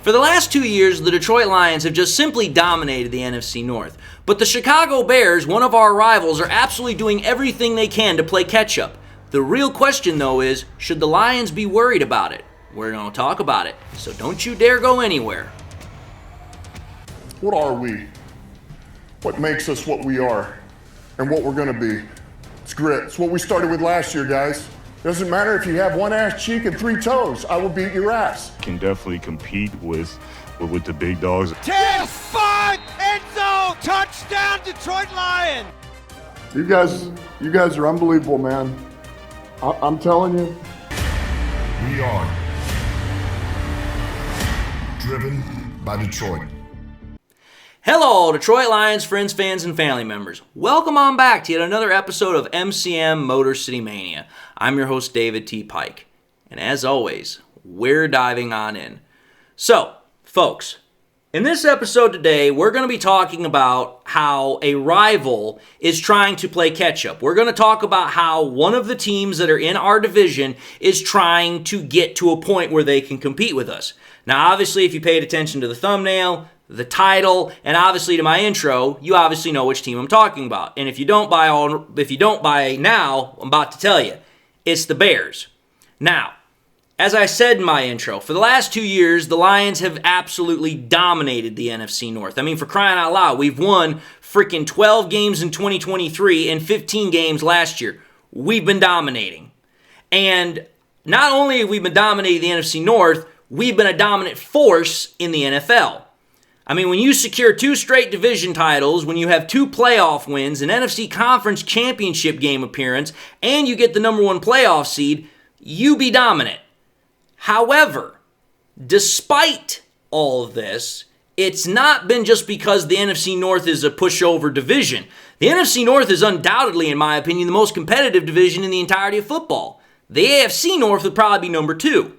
For the last 2 years, the Detroit Lions have just simply dominated the NFC North. But the Chicago Bears, one of our rivals, are absolutely doing everything they can to play catch-up. The real question, though, is, should the Lions be worried about it? We're going to talk about it, so don't you dare go anywhere. What are we? What makes us what we are and what we're going to be? It's grit. It's what we started with last year, guys. Doesn't matter if you have one ass cheek and 3 toes. I will beat your ass. Can definitely compete with the big dogs. 10-5 end zone touchdown Detroit Lions. You guys are unbelievable, man. I'm telling you. We are driven by Detroit. Hello, Detroit Lions friends, fans, and family members. Welcome on back to yet another episode of MCM Motor City Mania. I'm your host, David T. Pike. And as always, we're diving on in. So, folks, in this episode today, we're going to be talking about how a rival is trying to play catch-up. We're going to talk about how one of the teams that are in our division is trying to get to a point where they can compete with us. Now, obviously, if you paid attention to the thumbnail, the title, and obviously to my intro, you obviously know which team I'm talking about. And if you don't buy now, I'm about to tell you, it's the Bears. Now, as I said in my intro, for the last 2 years, the Lions have absolutely dominated the NFC North. I mean, for crying out loud, we've won freaking 12 games in 2023 and 15 games last year. We've been dominating. And not only have we been dominating the NFC North, we've been a dominant force in the NFL. I mean, when you secure 2 straight division titles, when you have 2 playoff wins, an NFC Conference Championship game appearance, and you get the number 1 playoff seed, you be dominant. However, despite all of this, it's not been just because the NFC North is a pushover division. The NFC North is undoubtedly, in my opinion, the most competitive division in the entirety of football. The AFC North would probably be number 2.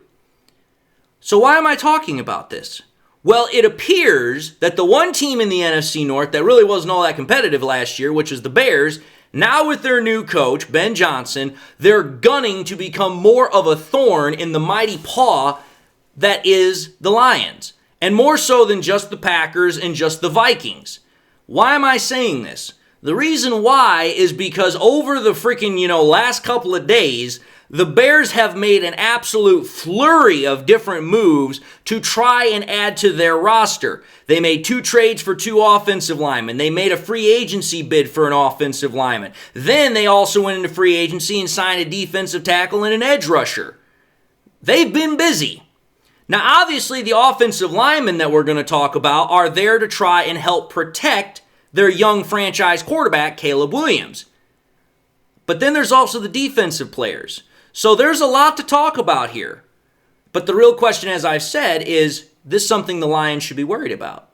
So why am I talking about this? Well, it appears that the one team in the NFC North that really wasn't all that competitive last year, which is the Bears, now with their new coach, Ben Johnson, they're gunning to become more of a thorn in the mighty paw that is the Lions, and more so than just the Packers and just the Vikings. Why am I saying this? The reason why is because over the freaking, last couple of days, the Bears have made an absolute flurry of different moves to try and add to their roster. They made 2 trades for 2 offensive linemen. They made a free agency bid for an offensive lineman. Then they also went into free agency and signed a defensive tackle and an edge rusher. They've been busy. Now, obviously, the offensive linemen that we're going to talk about are there to try and help protect their young franchise quarterback, Caleb Williams. But then there's also the defensive players. So there's a lot to talk about here. But the real question, as I've said, is this something the Lions should be worried about?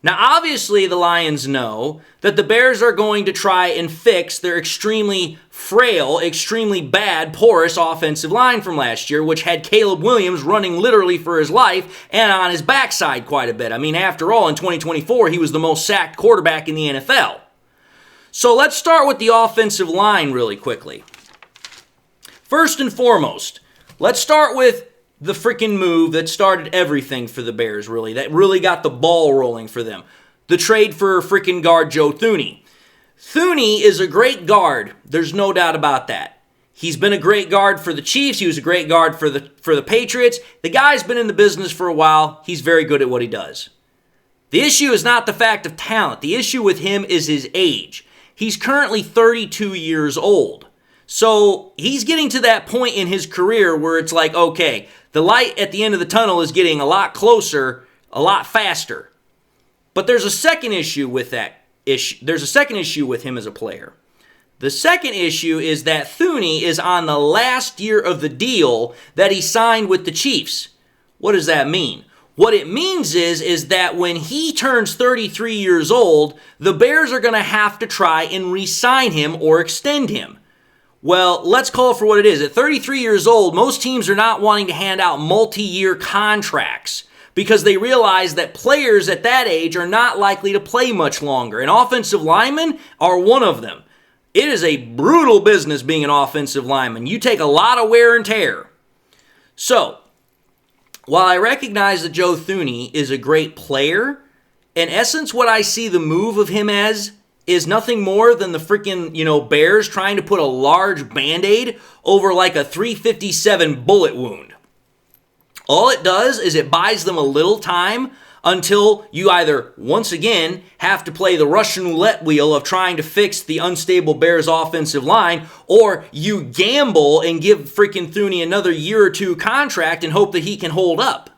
Now, obviously, the Lions know that the Bears are going to try and fix their extremely frail, extremely bad, porous offensive line from last year, which had Caleb Williams running literally for his life and on his backside quite a bit. I mean, after all, in 2024, he was the most sacked quarterback in the NFL. So let's start with the offensive line really quickly. First and foremost, let's start with the freaking move that started everything for the Bears, really. That really got the ball rolling for them. The trade for freaking guard Joe Thuney. Thuney is a great guard. There's no doubt about that. He's been a great guard for the Chiefs. He was a great guard for the Patriots. The guy's been in the business for a while. He's very good at what he does. The issue is not the fact of talent. The issue with him is his age. He's currently 32 years old. So he's getting to that point in his career where it's like, okay, the light at the end of the tunnel is getting a lot closer, a lot faster. But there's a second issue with that issue. There's a second issue with him as a player. The second issue is that Thuney is on the last year of the deal that he signed with the Chiefs. What does that mean? What it means is that when he turns 33 years old, the Bears are going to have to try and re-sign him or extend him. Well, let's call it for what it is. At 33 years old, most teams are not wanting to hand out multi-year contracts because they realize that players at that age are not likely to play much longer, and offensive linemen are one of them. It is a brutal business being an offensive lineman. You take a lot of wear and tear. So, while I recognize that Joe Thuney is a great player, in essence what I see the move of him as is nothing more than the freaking, Bears trying to put a large Band-Aid over like a .357 bullet wound. All it does is it buys them a little time until you either, once again, have to play the Russian roulette wheel of trying to fix the unstable Bears offensive line, or you gamble and give freaking Thuney another year or two contract and hope that he can hold up.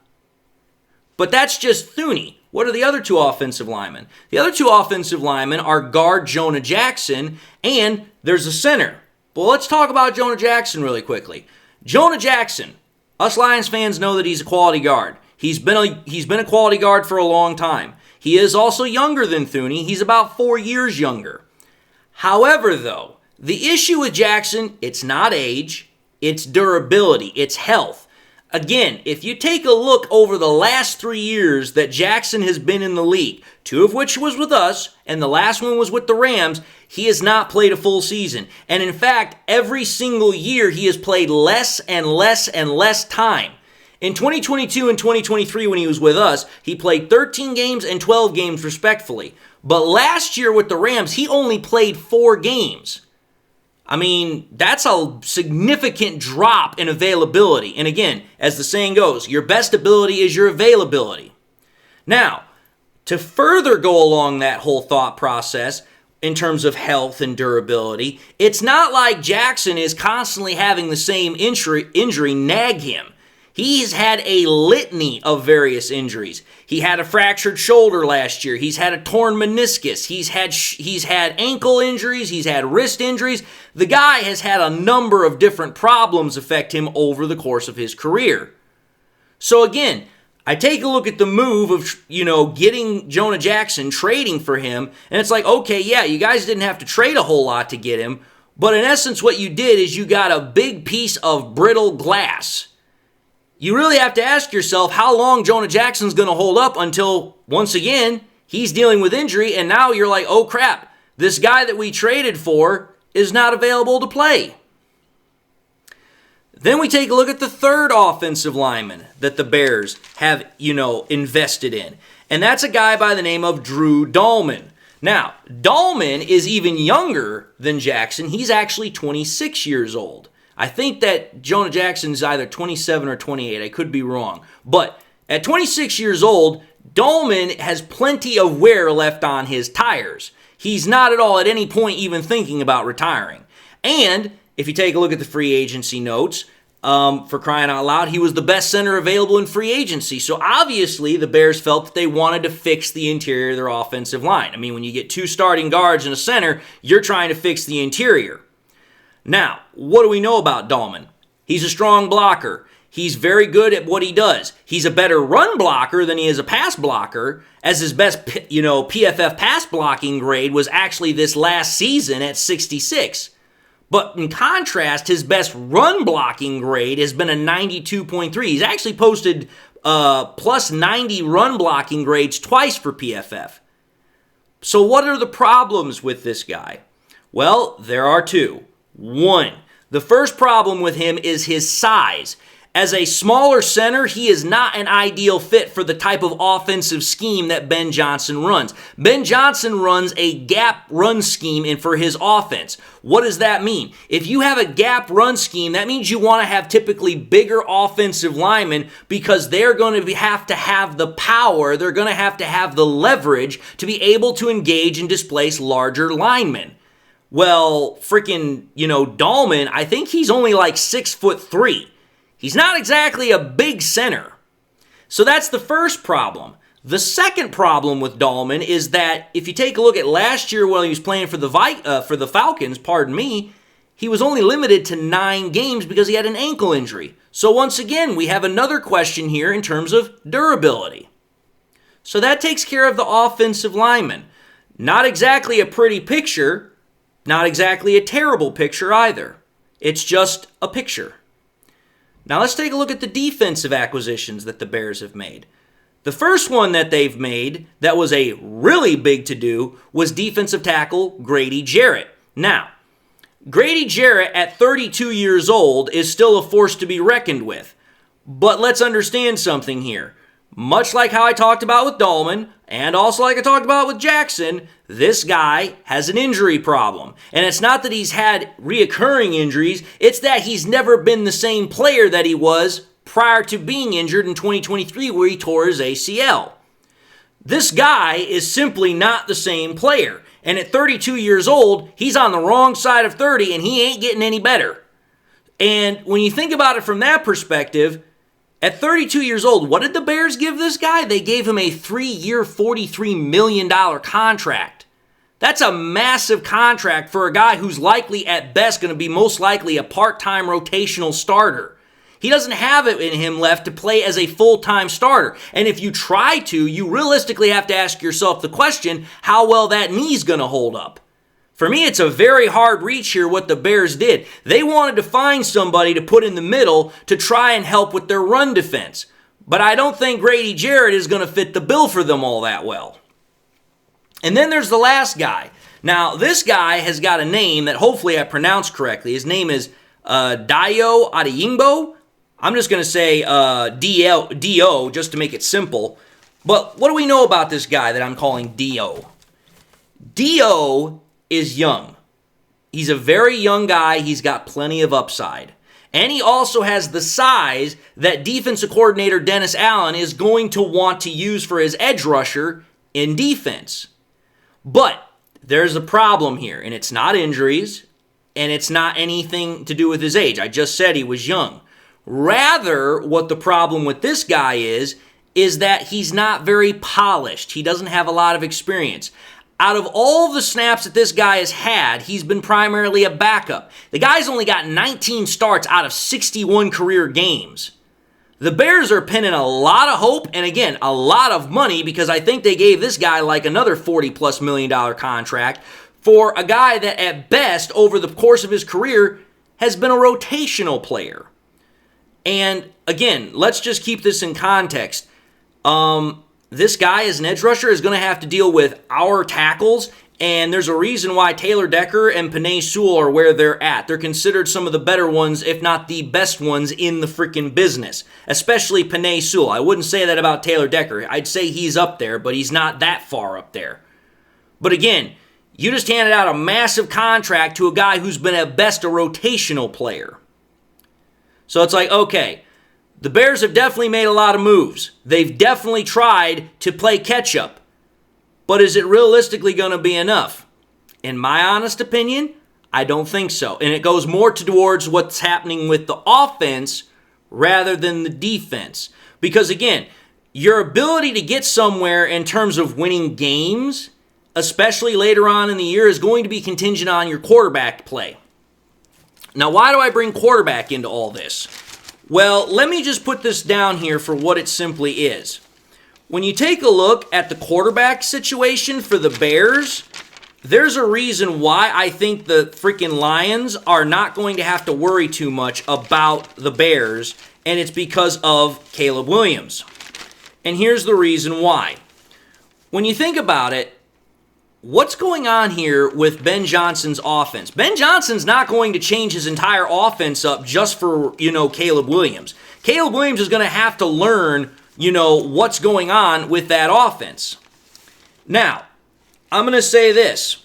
But that's just Thuney. What are the other two offensive linemen? The other two offensive linemen are guard Jonah Jackson, and there's a center. Well, let's talk about Jonah Jackson really quickly. Jonah Jackson, us Lions fans know that he's a quality guard. He's been a quality guard for a long time. He is also younger than Thuney. He's about 4 years younger. However, though, the issue with Jackson, it's not age, it's durability, it's health. Again, if you take a look over the last 3 years that Jackson has been in the league, 2 of which was with us, and the last one was with the Rams, he has not played a full season. And in fact, every single year he has played less and less and less time. In 2022 and 2023 when he was with us, he played 13 games and 12 games respectively. But last year with the Rams, he only played 4 games. I mean, that's a significant drop in availability. And again, as the saying goes, your best ability is your availability. Now, to further go along that whole thought process in terms of health and durability, it's not like Jackson is constantly having the same injury nag him. He's had a litany of various injuries. He had a fractured shoulder last year. He's had a torn meniscus. He's had ankle injuries. He's had wrist injuries. The guy has had a number of different problems affect him over the course of his career. So again, I take a look at the move of, getting Jonah Jackson, trading for him, and it's like, okay, yeah, you guys didn't have to trade a whole lot to get him, but in essence what you did is you got a big piece of brittle glass. You really have to ask yourself how long Jonah Jackson's going to hold up until, once again, he's dealing with injury, and now you're like, oh crap, this guy that we traded for is not available to play. Then we take a look at the third offensive lineman that the Bears have, invested in, and that's a guy by the name of Drew Dahlman. Now, Dahlman is even younger than Jackson. He's actually 26 years old. I think that Jonah Jackson's either 27 or 28. I could be wrong. But at 26 years old, Dahlman has plenty of wear left on his tires. He's not at all at any point even thinking about retiring. And if you take a look at the free agency notes, for crying out loud, he was the best center available in free agency. So obviously the Bears felt that they wanted to fix the interior of their offensive line. I mean, when you get 2 starting guards and a center, you're trying to fix the interior. Now, what do we know about Dahlman? He's a strong blocker. He's very good at what he does. He's a better run blocker than he is a pass blocker, as his best, PFF pass blocking grade was actually this last season at 66. But in contrast, his best run blocking grade has been a 92.3. He's actually posted plus 90 run blocking grades twice for PFF. So what are the problems with this guy? Well, there are 2. 1, the first problem with him is his size. As a smaller center, he is not an ideal fit for the type of offensive scheme that Ben Johnson runs. Ben Johnson runs a gap run scheme for his offense. What does that mean? If you have a gap run scheme, that means you want to have typically bigger offensive linemen because they're going to have to have the power, they're going to have the leverage to be able to engage and displace larger linemen. Well, freaking, Dahlman, I think he's only like 6'3". He's not exactly a big center. So that's the first problem. The second problem with Dahlman is that if you take a look at last year when he was playing for the Falcons, he was only limited to 9 games because he had an ankle injury. So once again, we have another question here in terms of durability. So that takes care of the offensive lineman. Not exactly a pretty picture. Not exactly a terrible picture either. It's just a picture. Now let's take a look at the defensive acquisitions that the Bears have made. The first one that they've made that was a really big to-do was defensive tackle Grady Jarrett. Now, Grady Jarrett at 32 years old is still a force to be reckoned with. But let's understand something here. Much like how I talked about with Dahlman, and also like I talked about with Jackson, this guy has an injury problem. And it's not that he's had reoccurring injuries, it's that he's never been the same player that he was prior to being injured in 2023 where he tore his ACL. This guy is simply not the same player. And at 32 years old, he's on the wrong side of 30 and he ain't getting any better. And when you think about it from that perspective, at 32 years old, what did the Bears give this guy? They gave him a 3-year, $43 million contract. That's a massive contract for a guy who's likely at best going to be most likely a part-time rotational starter. He doesn't have it in him left to play as a full-time starter. And if you try to, you realistically have to ask yourself the question, how well that knee's going to hold up. For me, it's a very hard reach here what the Bears did. They wanted to find somebody to put in the middle to try and help with their run defense. But I don't think Grady Jarrett is going to fit the bill for them all that well. And then there's the last guy. Now, this guy has got a name that hopefully I pronounced correctly. His name is Dayo Adeyingbo. I'm just going to say D-O just to make it simple. But what do we know about this guy that I'm calling D-O? D-O is young. He's a very young guy. He's got plenty of upside. And he also has the size that defensive coordinator Dennis Allen is going to want to use for his edge rusher in defense. But there's a problem here, and it's not injuries, and it's not anything to do with his age. I just said he was young. Rather, what the problem with this guy is that he's not very polished. He doesn't have a lot of experience. Out of all the snaps that this guy has had, he's been primarily a backup. The guy's only got 19 starts out of 61 career games. The Bears are pinning a lot of hope and, again, a lot of money because I think they gave this guy like another $40+ million contract for a guy that at best over the course of his career has been a rotational player. And, again, let's just keep this in context. This guy as an edge rusher is going to have to deal with our tackles, and there's a reason why Taylor Decker and Penei Sewell are where they're at. They're considered some of the better ones, if not the best ones in the freaking business, especially Penei Sewell. I wouldn't say that about Taylor Decker. I'd say he's up there, but he's not that far up there. But again, you just handed out a massive contract to a guy who's been at best a rotational player. So it's like, okay, the Bears have definitely made a lot of moves. They've definitely tried to play catch-up. But is it realistically going to be enough? In my honest opinion, I don't think so. And it goes more towards what's happening with the offense rather than the defense. Because again, your ability to get somewhere in terms of winning games, especially later on in the year, is going to be contingent on your quarterback play. Now, why do I bring quarterback into all this? Well, let me just put this down here for what it simply is. When you take a look at the quarterback situation for the Bears, there's a reason why I think the freaking Lions are not going to have to worry too much about the Bears, and it's because of Caleb Williams. And here's the reason why. When you think about it, what's going on here with Ben Johnson's offense? Ben Johnson's not going to change his entire offense up just for, Caleb Williams. Caleb Williams is going to have to learn, what's going on with that offense. Now, I'm going to say this.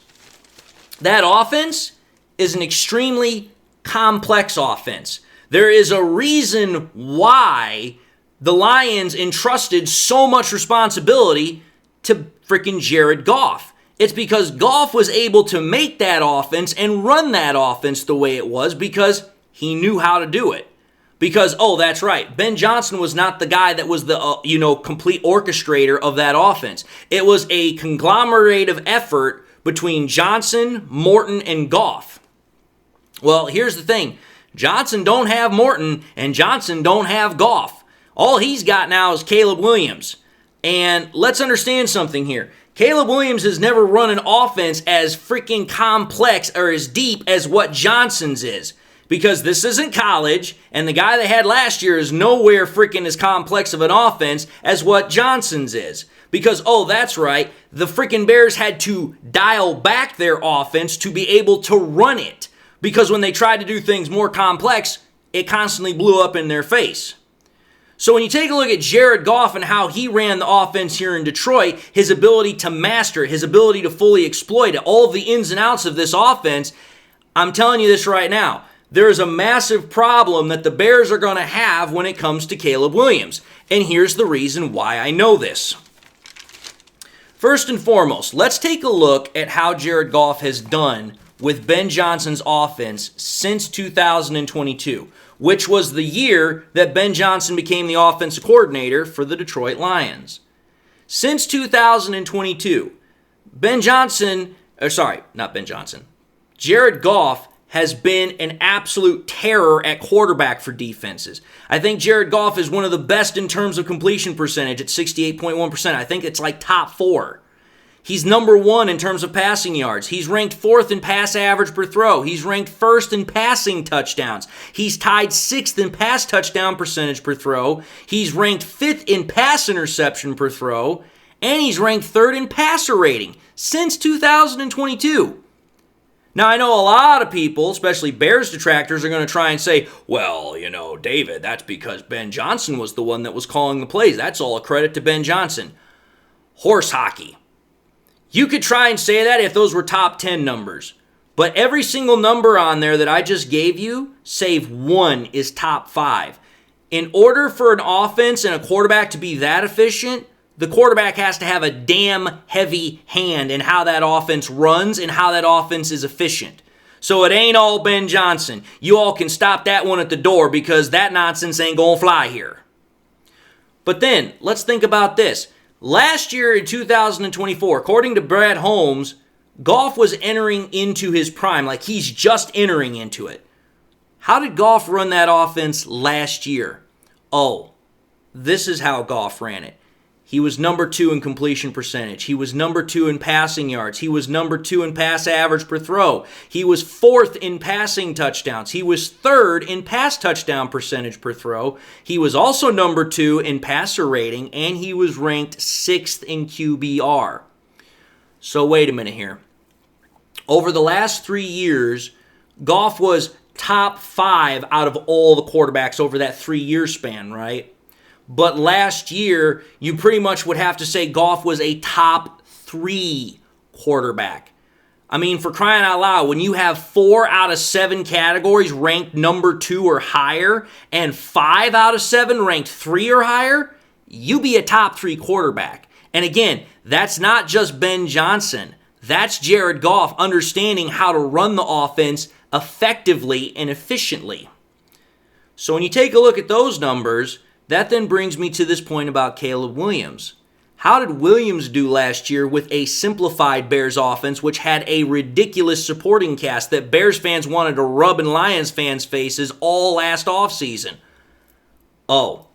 That offense is an extremely complex offense. There is a reason why the Lions entrusted so much responsibility to freaking Jared Goff. It's because Goff was able to make that offense and run that offense the way it was because he knew how to do it. Because, that's right, Ben Johnson was not the guy that was the, complete orchestrator of that offense. It was a conglomerative effort between Johnson, Morton, and Goff. Well, here's the thing. Johnson don't have Morton, and Johnson don't have Goff. All he's got now is Caleb Williams. And let's understand something here. Caleb Williams has never run an offense as freaking complex or as deep as what Johnson's is. Because this isn't college, and the guy they had last year is nowhere freaking as complex of an offense as what Johnson's is. Because, that's right, the freaking Bears had to dial back their offense to be able to run it. Because when they tried to do things more complex, it constantly blew up in their face. So when you take a look at Jared Goff and how he ran the offense here in Detroit, his ability to master it, his ability to fully exploit it, all of the ins and outs of this offense, I'm telling you this right now. There is a massive problem that the Bears are going to have when it comes to Caleb Williams. And here's the reason why I know this. First and foremost, let's take a look at how Jared Goff has done with Ben Johnson's offense since 2022, which was the year that Ben Johnson became the offensive coordinator for the Detroit Lions. Since 2022, Jared Goff has been an absolute terror at quarterback for defenses. I think Jared Goff is one of the best in terms of completion percentage at 68.1%. I think it's like top 4. He's number 1 in terms of passing yards. He's ranked 4th in pass average per throw. He's ranked 1st in passing touchdowns. He's tied 6th in pass touchdown percentage per throw. He's ranked 5th in pass interception per throw. And he's ranked 3rd in passer rating since 2022. Now, I know a lot of people, especially Bears detractors, are going to try and say, well, David, that's because Ben Johnson was the one that was calling the plays. That's all a credit to Ben Johnson. Horse hockey. You could try and say that if those were top 10 numbers. But every single number on there that I just gave you, save one, is top 5. In order for an offense and a quarterback to be that efficient, the quarterback has to have a damn heavy hand in how that offense runs and how that offense is efficient. So it ain't all Ben Johnson. You all can stop that one at the door because that nonsense ain't gonna fly here. But then, let's think about this. Last year in 2024, according to Brad Holmes, Goff was entering into his prime, like he's just entering into it. How did Goff run that offense last year? Oh, this is how Goff ran it. He was number 2 in completion percentage. He was number 2 in passing yards. He was number 2 in pass average per throw. He was 4th in passing touchdowns. He was 3rd in pass touchdown percentage per throw. He was also number 2 in passer rating, and he was ranked 6th in QBR. So wait a minute here. Over the last 3 years, Goff was top 5 out of all the quarterbacks over that 3-year span, right? But last year, you pretty much would have to say Goff was a top 3 quarterback. I mean, for crying out loud, when you have 4 out of 7 categories ranked number 2 or higher, and 5 out of 7 ranked 3 or higher, you be a top 3 quarterback. And again, that's not just Ben Johnson. That's Jared Goff understanding how to run the offense effectively and efficiently. So when you take a look at those numbers, that then brings me to this point about Caleb Williams. How did Williams do last year with a simplified Bears offense, which had a ridiculous supporting cast that Bears fans wanted to rub in Lions fans' faces all last offseason? Oh,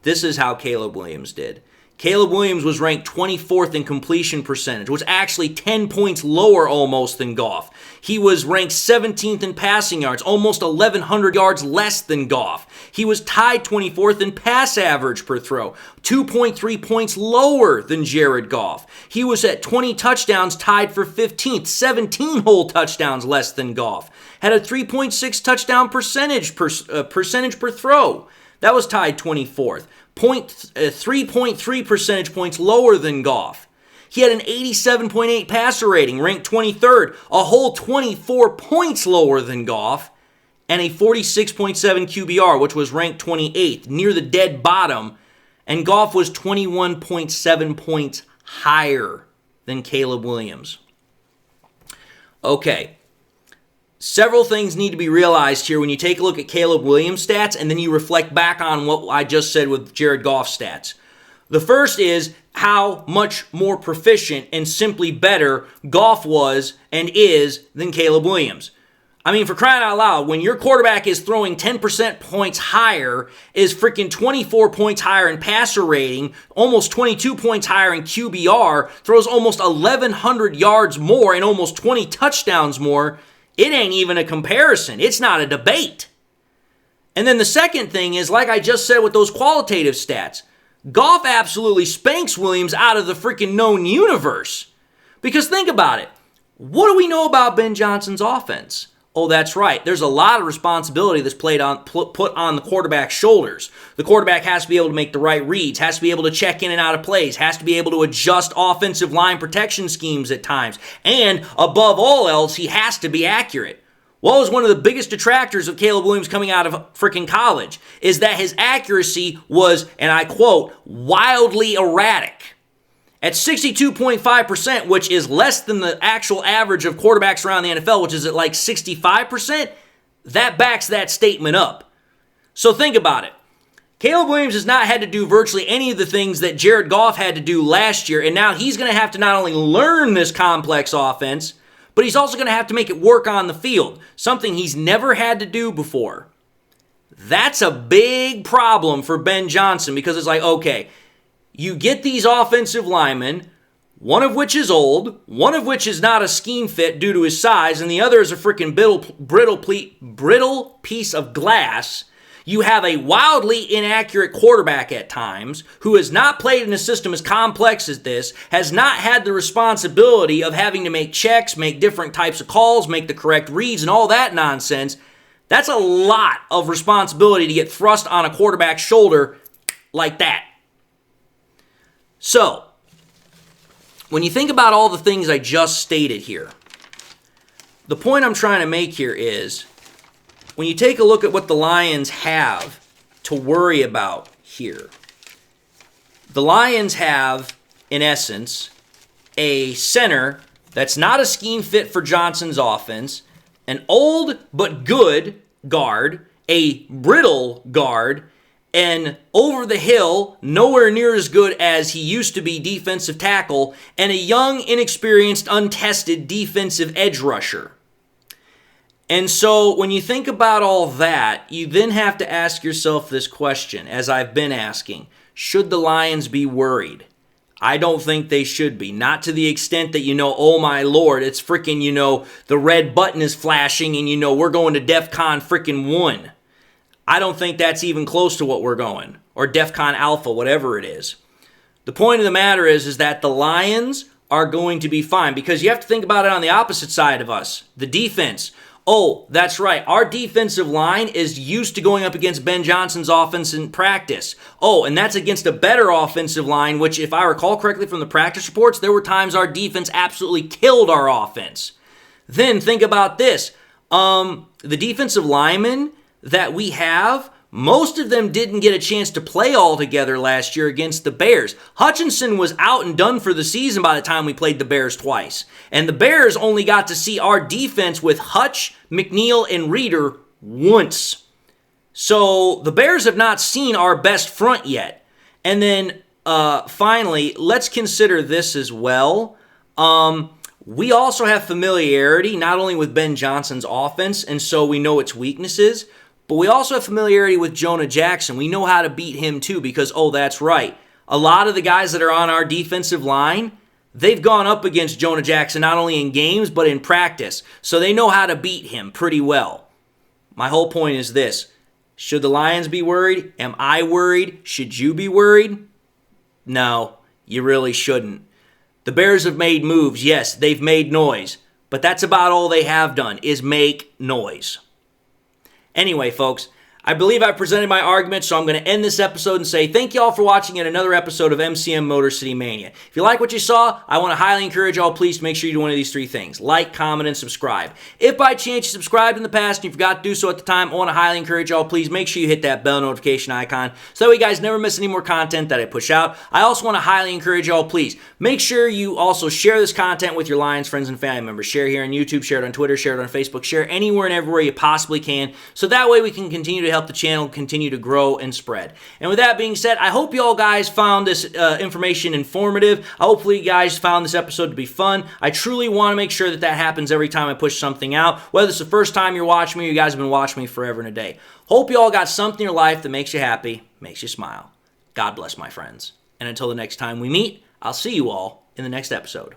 this is how Caleb Williams did. Caleb Williams was ranked 24th in completion percentage, was actually 10 points lower almost than Goff. He was ranked 17th in passing yards, almost 1,100 yards less than Goff. He was tied 24th in pass average per throw, 2.3 points lower than Jared Goff. He was at 20 touchdowns, tied for 15th, 17 whole touchdowns less than Goff. Had a 3.6 touchdown percentage per throw. That was tied 24th. 3.3 percentage points lower than Goff. He had an 87.8 passer rating, ranked 23rd, a whole 24 points lower than Goff, and a 46.7 QBR, which was ranked 28th, near the dead bottom, and Goff was 21.7 points higher than Caleb Williams. Okay. Several things need to be realized here when you take a look at Caleb Williams' stats and then you reflect back on what I just said with Jared Goff's stats. The first is how much more proficient and simply better Goff was and is than Caleb Williams. I mean, for crying out loud, when your quarterback is throwing 10% points higher, is freaking 24 points higher in passer rating, almost 22 points higher in QBR, throws almost 1,100 yards more and almost 20 touchdowns more, it ain't even a comparison. It's not a debate. And then the second thing is, like I just said with those qualitative stats, Goff absolutely spanks Williams out of the freaking known universe. Because think about it. What do we know about Ben Johnson's offense? Oh, that's right. There's a lot of responsibility that's put on the quarterback's shoulders. The quarterback has to be able to make the right reads, has to be able to check in and out of plays, has to be able to adjust offensive line protection schemes at times, and above all else, he has to be accurate. What was one of the biggest detractors of Caleb Williams coming out of freaking college is that his accuracy was, and I quote, wildly erratic. At 62.5%, which is less than the actual average of quarterbacks around the NFL, which is at like 65%, that backs that statement up. So think about it. Caleb Williams has not had to do virtually any of the things that Jared Goff had to do last year, and now he's going to have to not only learn this complex offense, but he's also going to have to make it work on the field, something he's never had to do before. That's a big problem for Ben Johnson because it's like, okay, you get these offensive linemen, one of which is old, one of which is not a scheme fit due to his size, and the other is a freaking brittle piece of glass. You have a wildly inaccurate quarterback at times who has not played in a system as complex as this, has not had the responsibility of having to make checks, make different types of calls, make the correct reads, and all that nonsense. That's a lot of responsibility to get thrust on a quarterback's shoulder like that. So, when you think about all the things I just stated here, the point I'm trying to make here is, when you take a look at what the Lions have to worry about here, the Lions have, in essence, a center that's not a scheme fit for Johnson's offense, an old but good guard, a brittle guard, and over the hill, nowhere near as good as he used to be defensive tackle, and a young, inexperienced, untested defensive edge rusher. And so when you think about all that, you then have to ask yourself this question, as I've been asking. Should the Lions be worried? I don't think they should be. Not to the extent that, oh my Lord, it's freaking, the red button is flashing and, we're going to DEFCON freaking 1. I don't think that's even close to what we're going, or DEFCON Alpha, whatever it is. The point of the matter is that the Lions are going to be fine, because you have to think about it on the opposite side of us, the defense. Oh, that's right. Our defensive line is used to going up against Ben Johnson's offense in practice. Oh, and that's against a better offensive line, which, if I recall correctly from the practice reports, there were times our defense absolutely killed our offense. Then think about this. The defensive linemen that we have, most of them didn't get a chance to play all together last year against the Bears. Hutchinson was out and done for the season by the time we played the Bears twice. And the Bears only got to see our defense with Hutch, McNeil, and Reeder once. So the Bears have not seen our best front yet. And then finally, let's consider this as well. We also have familiarity not only with Ben Johnson's offense, and so we know its weaknesses, but we also have familiarity with Jonah Jackson. We know how to beat him too because, oh, that's right. A lot of the guys that are on our defensive line, they've gone up against Jonah Jackson not only in games but in practice. So they know how to beat him pretty well. My whole point is this. Should the Lions be worried? Am I worried? Should you be worried? No, you really shouldn't. The Bears have made moves. Yes, they've made noise. But that's about all they have done is make noise. Anyway, folks, I believe I presented my argument, so I'm going to end this episode and say thank you all for watching yet another episode of MCM Motor City Mania. If you like what you saw, I want to highly encourage y'all, please to make sure you do one of these three things. Like, comment, and subscribe. If by chance you subscribed in the past and you forgot to do so at the time, I want to highly encourage y'all, please make sure you hit that bell notification icon so that way you guys never miss any more content that I push out. I also want to highly encourage y'all, please make sure you also share this content with your Lions friends and family members. Share here on YouTube, share it on Twitter, share it on Facebook, share anywhere and everywhere you possibly can, so that way we can continue to help the channel continue to grow and spread. And with that being said, I hope you all guys found this information informative. Hopefully you guys found this episode to be fun. I truly want to make sure that that happens every time I push something out, whether it's the first time you're watching me or you guys have been watching me forever and a day. Hope you all got something in your life that makes you happy, makes you smile. God bless, my friends. And until the next time we meet, I'll see you all in the next episode.